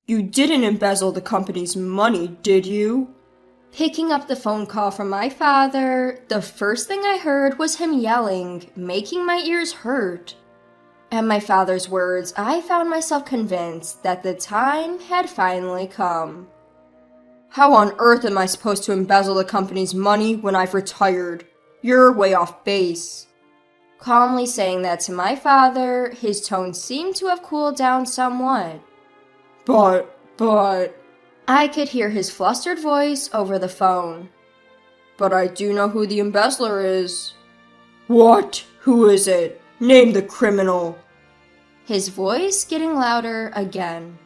You didn't embezzle the company's money, did you? Picking up the phone call from my father, the first thing I heard was him yelling, making my ears hurt. At my father's words, I found myself convinced that the time had finally come. How on earth am I supposed to embezzle the company's money when I've retired? You're way off base. Calmly saying that to my father, his tone seemed to have cooled down somewhat. But... I could hear his flustered voice over the phone. But I do know who the embezzler is. What? Who is it? Name the criminal. His voice getting louder again.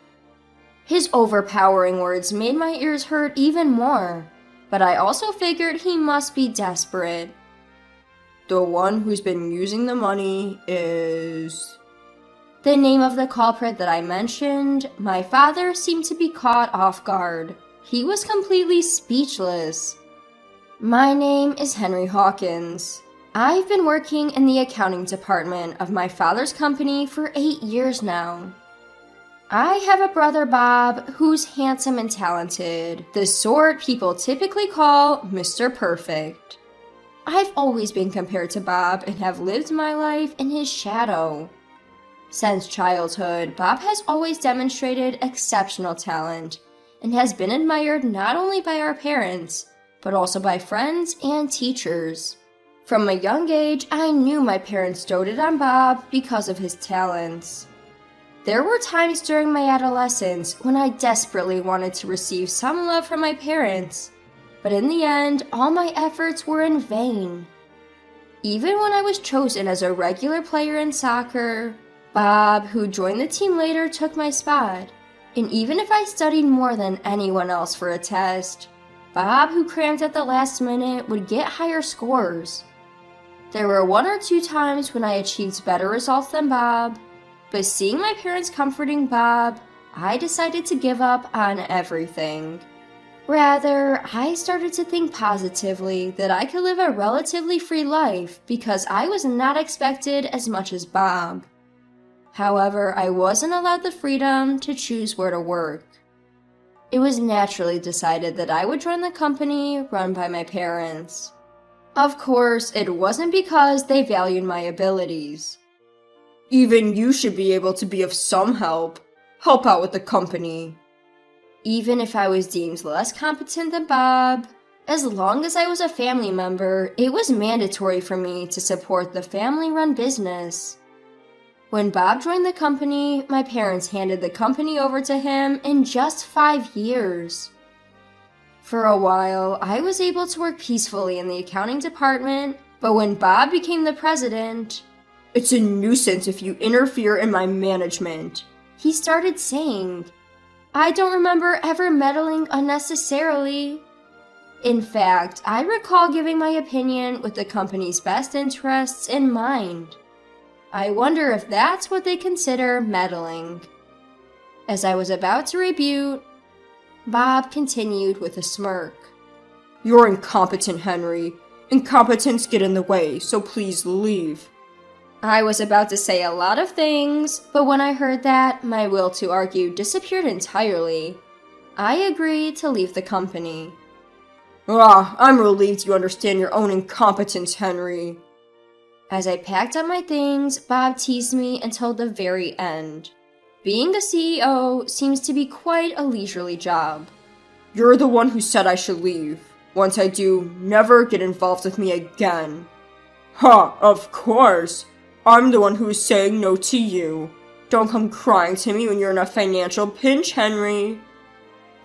His overpowering words made my ears hurt even more, but I also figured he must be desperate. The one who's been using the money is... The name of the culprit that I mentioned, my father seemed to be caught off guard. He was completely speechless. My name is Henry Hawkins. I've been working in the accounting department of my father's company for 8 years now. I have a brother, Bob, who's handsome and talented, the sort people typically call Mr. Perfect. I've always been compared to Bob and have lived my life in his shadow. Since childhood, Bob has always demonstrated exceptional talent and has been admired not only by our parents, but also by friends and teachers. From a young age, I knew my parents doted on Bob because of his talents. There were times during my adolescence when I desperately wanted to receive some love from my parents, but in the end, all my efforts were in vain. Even when I was chosen as a regular player in soccer, Bob, who joined the team later, took my spot. And even if I studied more than anyone else for a test, Bob, who crammed at the last minute, would get higher scores. There were 1 or 2 times when I achieved better results than Bob, but seeing my parents comforting Bob, I decided to give up on everything. Rather, I started to think positively that I could live a relatively free life because I was not expected as much as Bob. However, I wasn't allowed the freedom to choose where to work. It was naturally decided that I would join the company run by my parents. Of course, it wasn't because they valued my abilities. Even you should be able to be of some help. Help out with the company. Even if I was deemed less competent than Bob, as long as I was a family member, it was mandatory for me to support the family-run business. When Bob joined the company, my parents handed the company over to him in just 5 years. For a while, I was able to work peacefully in the accounting department, but when Bob became the president, "It's a nuisance if you interfere in my management," he started saying. I don't remember ever meddling unnecessarily. In fact, I recall giving my opinion with the company's best interests in mind. I wonder if that's what they consider meddling. As I was about to rebuke, Bob continued with a smirk. "You're incompetent, Henry. Incompetence get in the way, so please leave." I was about to say a lot of things, but when I heard that, my will to argue disappeared entirely. I agreed to leave the company. I'm relieved you understand your own incompetence, Henry." As I packed up my things, Bob teased me until the very end. Being a CEO seems to be quite a leisurely job. "You're the one who said I should leave. Once I do, never get involved with me again." Of course. I'm the one who is saying no to you. Don't come crying to me when you're in a financial pinch, Henry."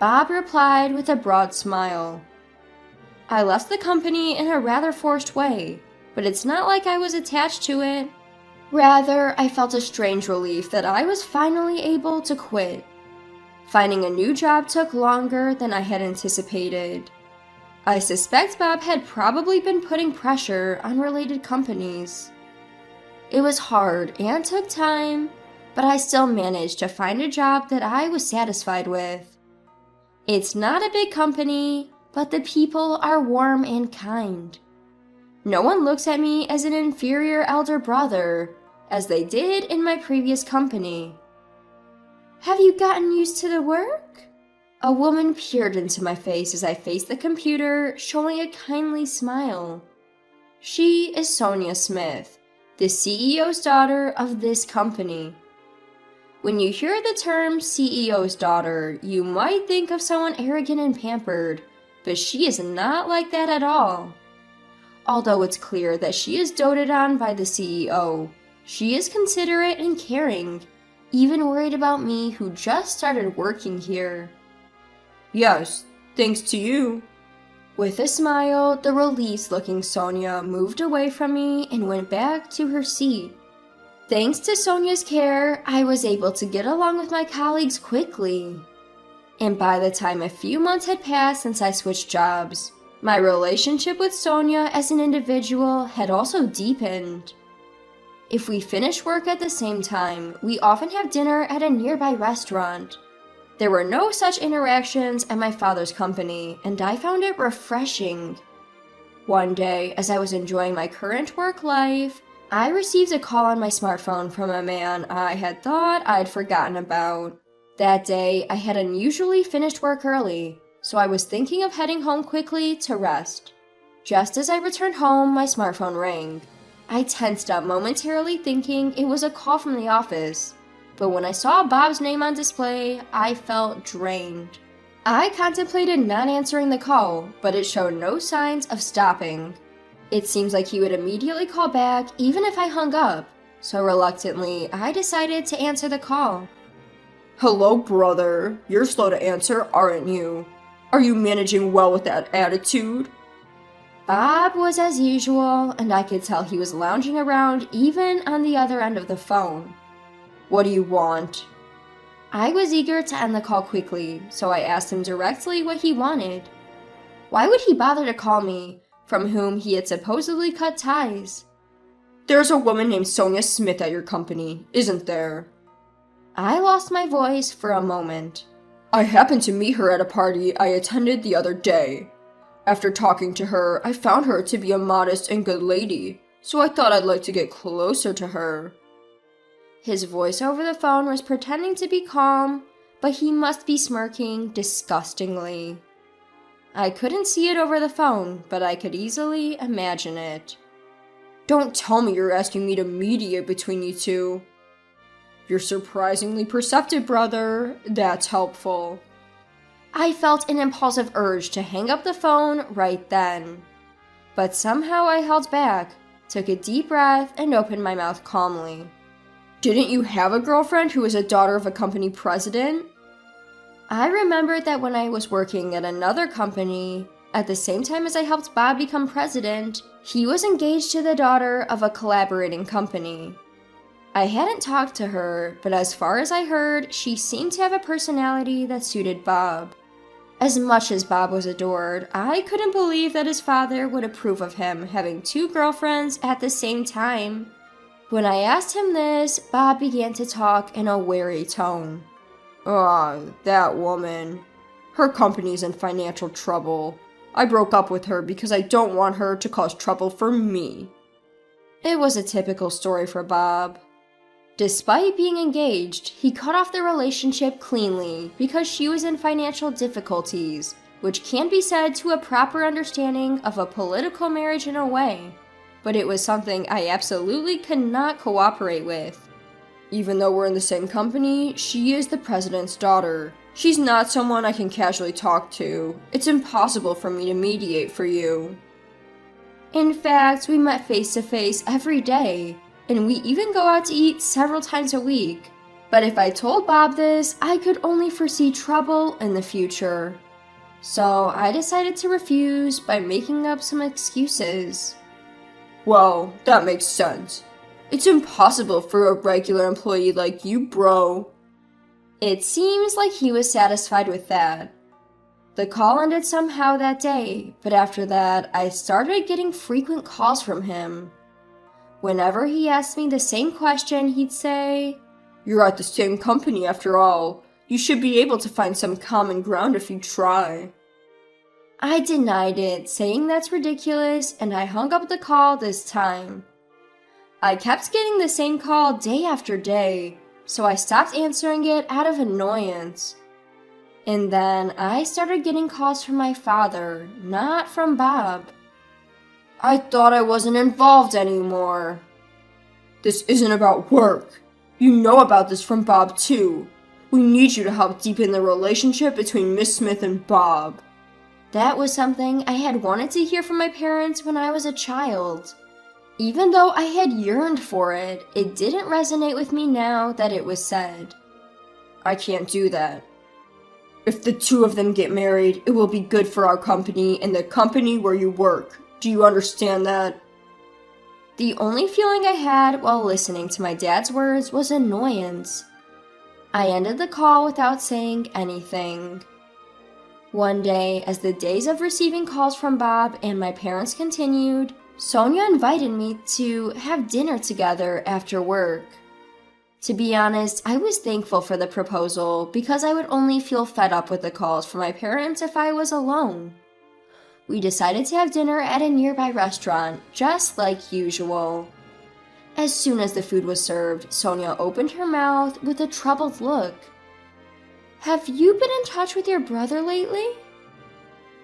Bob replied with a broad smile. I left the company in a rather forced way, but it's not like I was attached to it. Rather, I felt a strange relief that I was finally able to quit. Finding a new job took longer than I had anticipated. I suspect Bob had probably been putting pressure on related companies. It was hard and took time, but I still managed to find a job that I was satisfied with. It's not a big company, but the people are warm and kind. No one looks at me as an inferior elder brother, as they did in my previous company. Have you gotten used to the work? A woman peered into my face as I faced the computer, showing a kindly smile. She is Sonia Smith, the CEO's daughter of this company. When you hear the term CEO's daughter, you might think of someone arrogant and pampered, but she is not like that at all. Although it's clear that she is doted on by the CEO, she is considerate and caring, even worried about me who just started working here. Yes, thanks to you. With a smile, the released-looking Sonia moved away from me and went back to her seat. Thanks to Sonia's care, I was able to get along with my colleagues quickly. And by the time a few months had passed since I switched jobs, my relationship with Sonia as an individual had also deepened. If we finish work at the same time, we often have dinner at a nearby restaurant. There were no such interactions at my father's company, and I found it refreshing. One day, as I was enjoying my current work life, I received a call on my smartphone from a man I had thought I'd forgotten about. That day, I had unusually finished work early, so I was thinking of heading home quickly to rest. Just as I returned home, my smartphone rang. I tensed up momentarily thinking it was a call from the office, but when I saw Bob's name on display, I felt drained. I contemplated not answering the call, but it showed no signs of stopping. It seems like he would immediately call back even if I hung up, so reluctantly, I decided to answer the call. Hello, brother. You're slow to answer, aren't you? Are you managing well with that attitude? Bob was as usual, and I could tell he was lounging around even on the other end of the phone. What do you want? I was eager to end the call quickly, so I asked him directly what he wanted. Why would he bother to call me, from whom he had supposedly cut ties? There's a woman named Sonia Smith at your company, isn't there? I lost my voice for a moment. I happened to meet her at a party I attended the other day. After talking to her, I found her to be a modest and good lady, so I thought I'd like to get closer to her. His voice over the phone was pretending to be calm, but he must be smirking disgustingly. I couldn't see it over the phone, but I could easily imagine it. Don't tell me you're asking me to mediate between you two. You're surprisingly perceptive, brother. That's helpful. I felt an impulsive urge to hang up the phone right then. But somehow I held back, took a deep breath, and opened my mouth calmly. Didn't you have a girlfriend who was a daughter of a company president? I remembered that when I was working at another company, at the same time as I helped Bob become president, he was engaged to the daughter of a collaborating company. I hadn't talked to her, but as far as I heard, she seemed to have a personality that suited Bob. As much as Bob was adored, I couldn't believe that his father would approve of him having two girlfriends at the same time. When I asked him this, Bob began to talk in a wary tone. That woman. Her company's in financial trouble. I broke up with her because I don't want her to cause trouble for me. It was a typical story for Bob. Despite being engaged, he cut off the relationship cleanly because she was in financial difficulties, which can be said to a proper understanding of a political marriage in a way. But it was something I absolutely could not cooperate with. Even though we're in the same company, she is the president's daughter. She's not someone I can casually talk to. It's impossible for me to mediate for you. In fact, we met face to face every day, and we even go out to eat several times a week. But if I told Bob this, I could only foresee trouble in the future. So I decided to refuse by making up some excuses. Well, that makes sense. It's impossible for a regular employee like you, bro. It seems like he was satisfied with that. The call ended somehow that day, but after that, I started getting frequent calls from him. Whenever he asked me the same question, he'd say, "You're at the same company after all. You should be able to find some common ground if you try." I denied it, saying that's ridiculous, and I hung up the call this time. I kept getting the same call day after day, so I stopped answering it out of annoyance. And then I started getting calls from my father, not from Bob. I thought I wasn't involved anymore. This isn't about work. You know about this from Bob too. We need you to help deepen the relationship between Miss Smith and Bob. That was something I had wanted to hear from my parents when I was a child. Even though I had yearned for it, it didn't resonate with me now that it was said. I can't do that. If the two of them get married, it will be good for our company and the company where you work. Do you understand that? The only feeling I had while listening to my dad's words was annoyance. I ended the call without saying anything. One day, as the days of receiving calls from Bob and my parents continued, Sonia invited me to have dinner together after work. To be honest, I was thankful for the proposal because I would only feel fed up with the calls from my parents if I was alone. We decided to have dinner at a nearby restaurant, just like usual. As soon as the food was served, Sonia opened her mouth with a troubled look. "Have you been in touch with your brother lately?"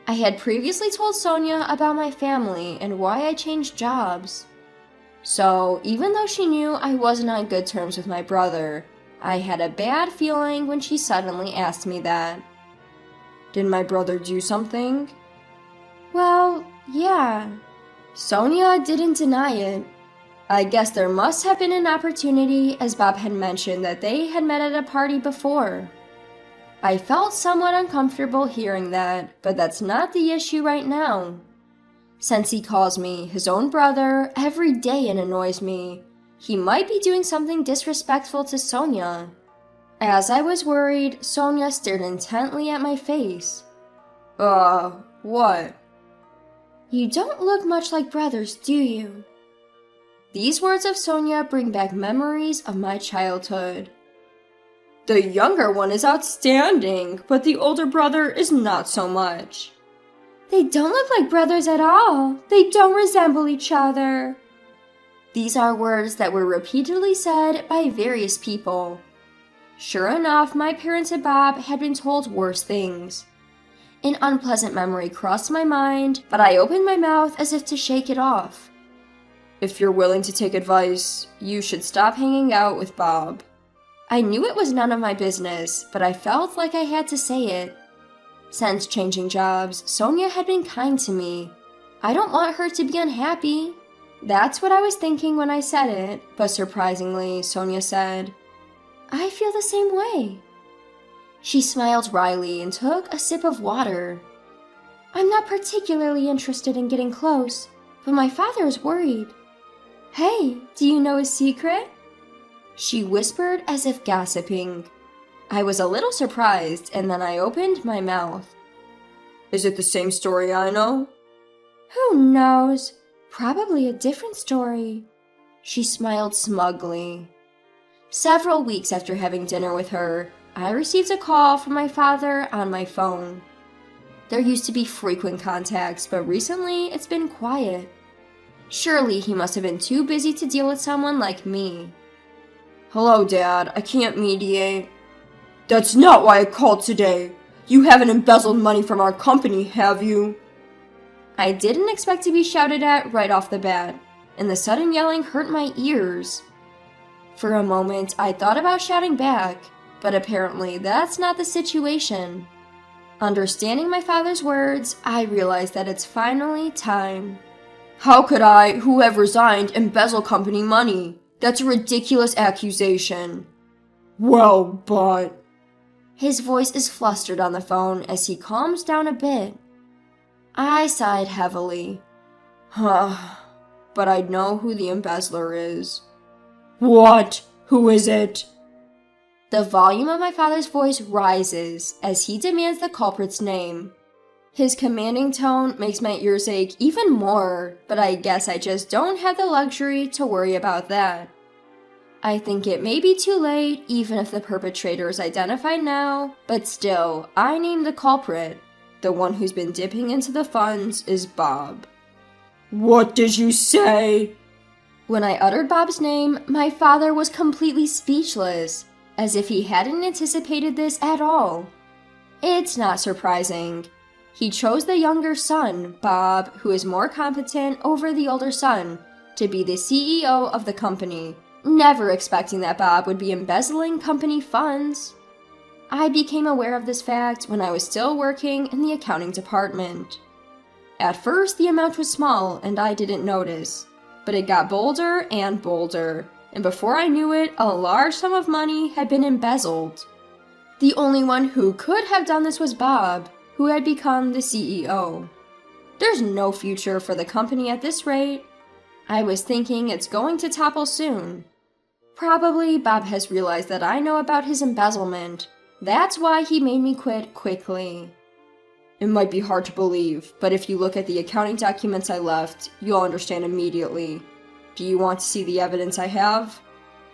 I had previously told Sonia about my family and why I changed jobs. So, even though she knew I wasn't on good terms with my brother, I had a bad feeling when she suddenly asked me that. Did my brother do something? Well, yeah. Sonia didn't deny it. I guess there must have been an opportunity, as Bob had mentioned that they had met at a party before. I felt somewhat uncomfortable hearing that, but that's not the issue right now. Since he calls me his own brother every day and annoys me, he might be doing something disrespectful to Sonia. As I was worried, Sonia stared intently at my face. What? "You don't look much like brothers, do you?" These words of Sonia bring back memories of my childhood. The younger one is outstanding, but the older brother is not so much. "They don't look like brothers at all. They don't resemble each other." These are words that were repeatedly said by various people. Sure enough, my parents and Bob had been told worse things. An unpleasant memory crossed my mind, but I opened my mouth as if to shake it off. If you're willing to take advice, you should stop hanging out with Bob. I knew it was none of my business, but I felt like I had to say it. Since changing jobs, Sonia had been kind to me. I don't want her to be unhappy. That's what I was thinking when I said it, but surprisingly, Sonia said, "I feel the same way." She smiled wryly and took a sip of water. "I'm not particularly interested in getting close, but my father is worried." "Hey, do you know a secret?" She whispered as if gossiping. I was a little surprised, and then I opened my mouth. Is it the same story I know? "Who knows? Probably a different story." She smiled smugly. Several weeks after having dinner with her, I received a call from my father on my phone. There used to be frequent contacts, but recently it's been quiet. Surely he must have been too busy to deal with someone like me. "Hello, Dad. I can't mediate." "That's not why I called today. You haven't embezzled money from our company, have you?" I didn't expect to be shouted at right off the bat, and the sudden yelling hurt my ears. For a moment, I thought about shouting back, but apparently that's not the situation. Understanding my father's words, I realized that it's finally time. "How could I, who have resigned, embezzle company money? That's a ridiculous accusation." "Well, but..." His voice is flustered on the phone as he calms down a bit. I sighed heavily. But I know who the embezzler is." "What? Who is it?" The volume of my father's voice rises as he demands the culprit's name. His commanding tone makes my ears ache even more, but I guess I just don't have the luxury to worry about that. I think it may be too late, even if the perpetrator is identified now, but still, I name the culprit. The one who's been dipping into the funds is Bob. "What did you say?" When I uttered Bob's name, my father was completely speechless. as if he hadn't anticipated this at all. It's not surprising. He chose the younger son, Bob, who is more competent over the older son, to be the CEO of the company, never expecting that Bob would be embezzling company funds. I became aware of this fact when I was still working in the accounting department. At first, the amount was small and I didn't notice, but it got bolder and bolder, and before I knew it, a large sum of money had been embezzled. The only one who could have done this was Bob, who had become the CEO. There's no future for the company at this rate. I was thinking it's going to topple soon. Probably Bob has realized that I know about his embezzlement. That's why he made me quit quickly. It might be hard to believe, but if you look at the accounting documents I left, you'll understand immediately. Do you want to see the evidence I have?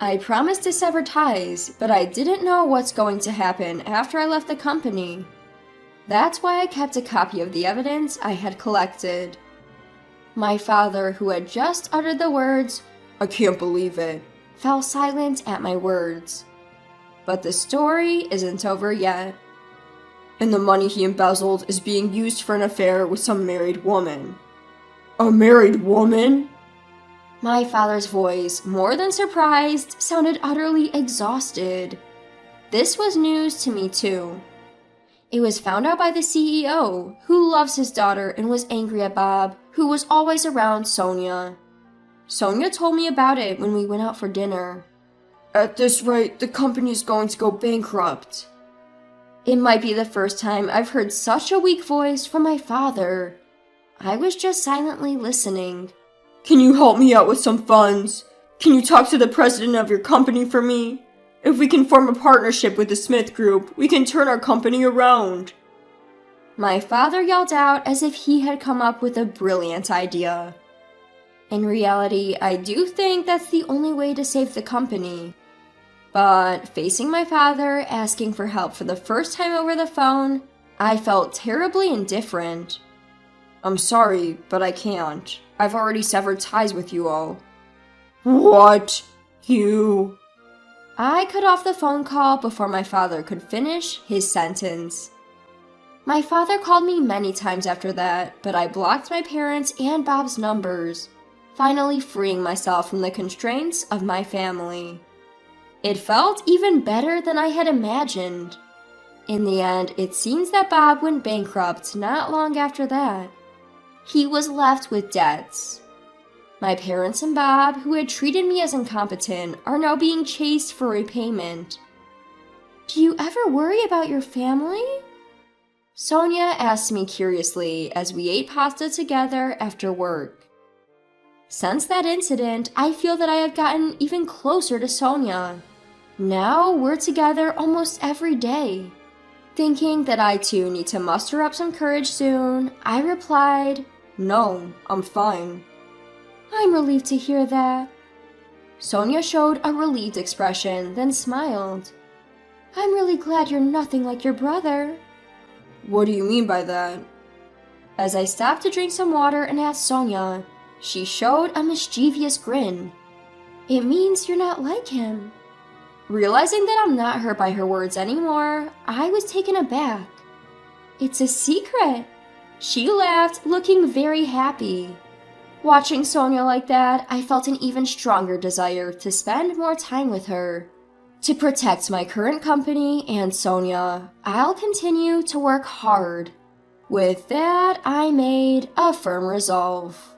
I promised to sever ties, but I didn't know what's going to happen after I left the company. That's why I kept a copy of the evidence I had collected. My father, who had just uttered the words, "I can't believe it," fell silent at my words. But the story isn't over yet. And the money he embezzled is being used for an affair with some married woman. A married woman? My father's voice, more than surprised, sounded utterly exhausted. This was news to me too. It was found out by the CEO, who loves his daughter and was angry at Bob, who was always around Sonia. Sonia told me about it when we went out for dinner. At this rate, the company is going to go bankrupt. It might be the first time I've heard such a weak voice from my father. I was just silently listening. Can you help me out with some funds? Can you talk to the president of your company for me? If we can form a partnership with the Smith Group, we can turn our company around. My father yelled out as if he had come up with a brilliant idea. In reality, I do think that's the only way to save the company. But facing my father asking for help for the first time over the phone, I felt terribly indifferent. I'm sorry, but I can't. I've already severed ties with you all. What? You? I cut off the phone call before my father could finish his sentence. My father called me many times after that, but I blocked my parents' and Bob's numbers, finally freeing myself from the constraints of my family. It felt even better than I had imagined. In the end, it seems that Bob went bankrupt not long after that. He was left with debts. My parents and Bob, who had treated me as incompetent, are now being chased for repayment. Do you ever worry about your family? Sonia asked me curiously as we ate pasta together after work. Since that incident, I feel that I have gotten even closer to Sonia. Now we're together almost every day. Thinking that I too need to muster up some courage soon, I replied, "No, I'm fine." I'm relieved to hear that. Sonia showed a relieved expression, then smiled. I'm really glad you're nothing like your brother. What do you mean by that? As I stopped to drink some water and asked Sonia, she showed a mischievous grin. It means you're not like him. Realizing that I'm not hurt by her words anymore, I was taken aback. It's a secret. She laughed, looking very happy. Watching Sonia like that, I felt an even stronger desire to spend more time with her. To protect my current company and Sonia, I'll continue to work hard. With that, I made a firm resolve.